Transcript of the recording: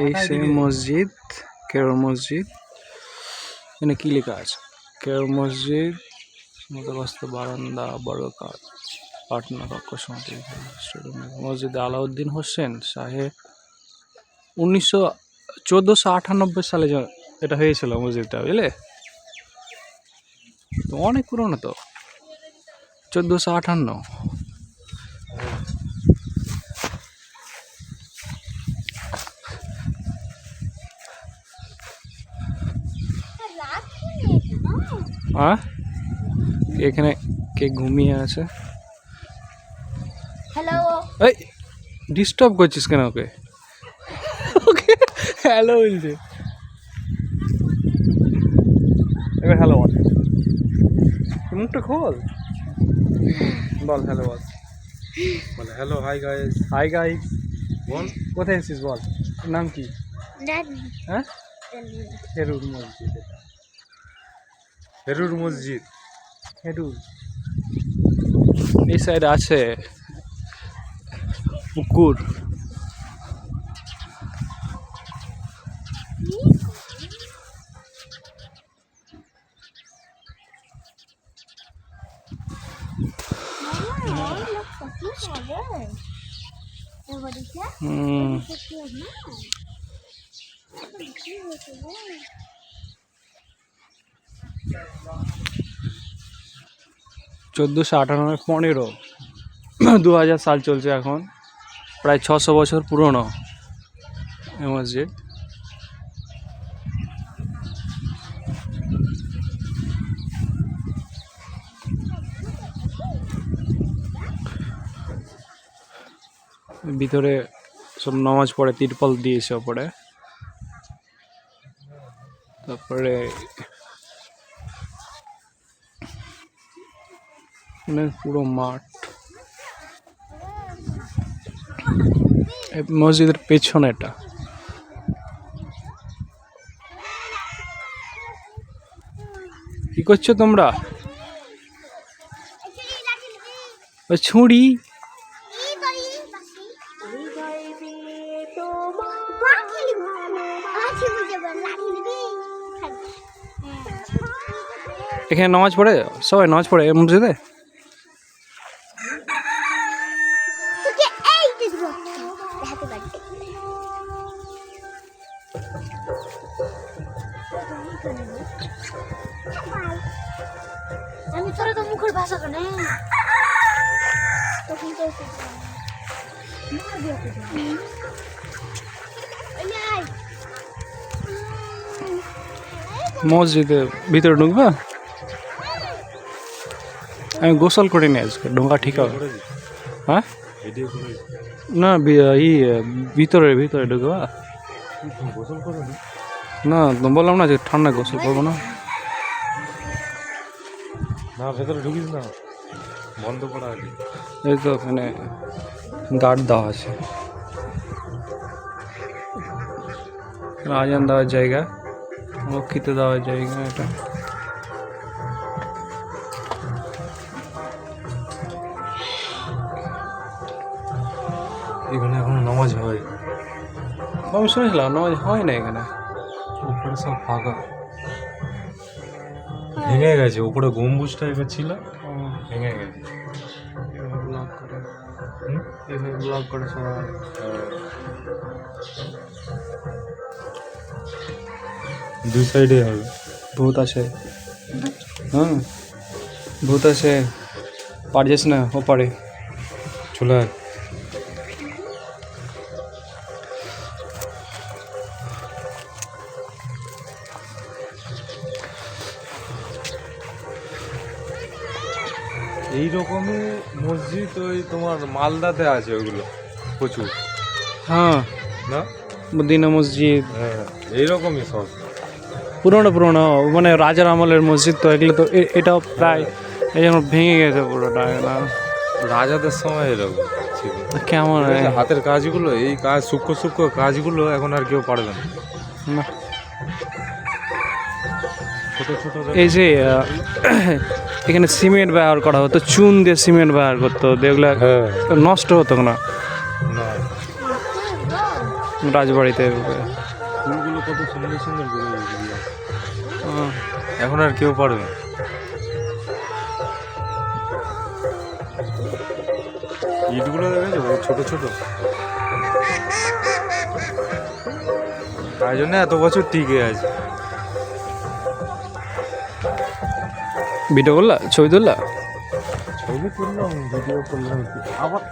এই সেই মসজিদ, কেরো মসজিদ। এখানে কি লেখা আছে? কেরো মসজিদ মধ্যবস্ত বারান্দা বড়কাত পাটনা কক্ষ সমিতি মসজিদ আলাউদ্দিন হোসেন শাহে 1498 সালে এটা হয়েছিল মসজিদটা, বুঝলে? তো অনেক পুরনো তো, 1458। হ্যাঁ, এখানে কে ঘুমিয়ে আছে? হ্যালো, এই ডিস্টার্ব করছিস কেন ওকে? ওকে হ্যালো বলছে, এবার হ্যালো বল, মুখটা খোল, বল হ্যালো বল, মানে hello hi guys. Hi guys বল কোথায় এসেছিস বল, তোর নাম কি? দাদি হ্যাঁ, হেরুর মসজিদ। হেরুর মসজিদ। হেরুর এই সাইড আছে পুকুর। হুম, 1498, 2000 সাল চলছে এখন, প্রায় 600 বছর পুরনো এই মসজিদ। ভিতরে সব নামাজ পড়ে, তিরপল দিয়েছে ওপরে। তারপরে পুরো মাঠ, মসজিদের পেছনে এটা। কি করছো তোমরা? ওই ছুরি এখানে নামাজ পড়ে, সবাই নামাজ পড়ে এই মসজিদে। আমি তোরা তো মুখের ভাষা কেন মসজিদের ভিতরে ঢুকবা? আমি গোসল করে নি আজকে, ঢোকা ঠিক হবে? হ্যাঁ না, ভিতরে ভিতরে ঢুকবা গোসল করো না? বললাম না যে ঠান্ডা গোসল করবো না। না, ভেতরে ঢুকিস না, বন্ধ করা আগে। এই তো এখানে গার্ড দেওয়া আছে, আজান দেওয়ার জায়গা, মক্ষিতে দেওয়ার জায়গা এটা। এখানে এখন নামাজ হয়? আমি শুনেছিলাম নামাজ হয় না এখানে। উপরে সব ফাঁকা, ভেঙে গেছে। উপরে গম্বুজ টাইপের ছিল, ভেঙে গেছে। ব্লক করে, এইভাবে ব্লক করে সবাই। দুই সাইডে হবে। ভূত আছে, হ্যাঁ ভূত আছে, পারছিস না ওপারে চলে আয়। এইরকমই মসজিদ ওই তোমার মালদাতে আছে, ওইগুলো প্রচুর। হ্যাঁ, না মদিনা মসজিদ, হ্যাঁ এইরকমই সব পুরোনো পুরোনো, মানে রাজার আমলের মসজিদ তো এগুলো। তো এটাও প্রায় এই যেন ভেঙে গেছে পুরোটা না? রাজাদের সময় এরকম ছিল। কেমন হাতের কাজগুলো, এই কাজ সূক্ষ্ম সূক্ষ্ম কাজগুলো এখন আর কেউ পারবে না। না, ছোট ছোট এই যে এখানে সিমেন্ট ব্যবহার করা হতো, চুন দিয়ে সিমেন্ট ব্যবহার করতো, এগুলো হ্যাঁ নষ্ট হতো না। না রাজবাড়িতে ফুলগুলো কত সুন্দর সুন্দর বেরোয় এগুলো। এখন আর কেউ পারবে না। ইটগুলো দেখেছো ছোট ছোট, তাই জন্য এত বছর টিকে আছে। ভিডিও করলা, ছবি তুললা? ছবি করলাম, ভিডিও করলাম, আবার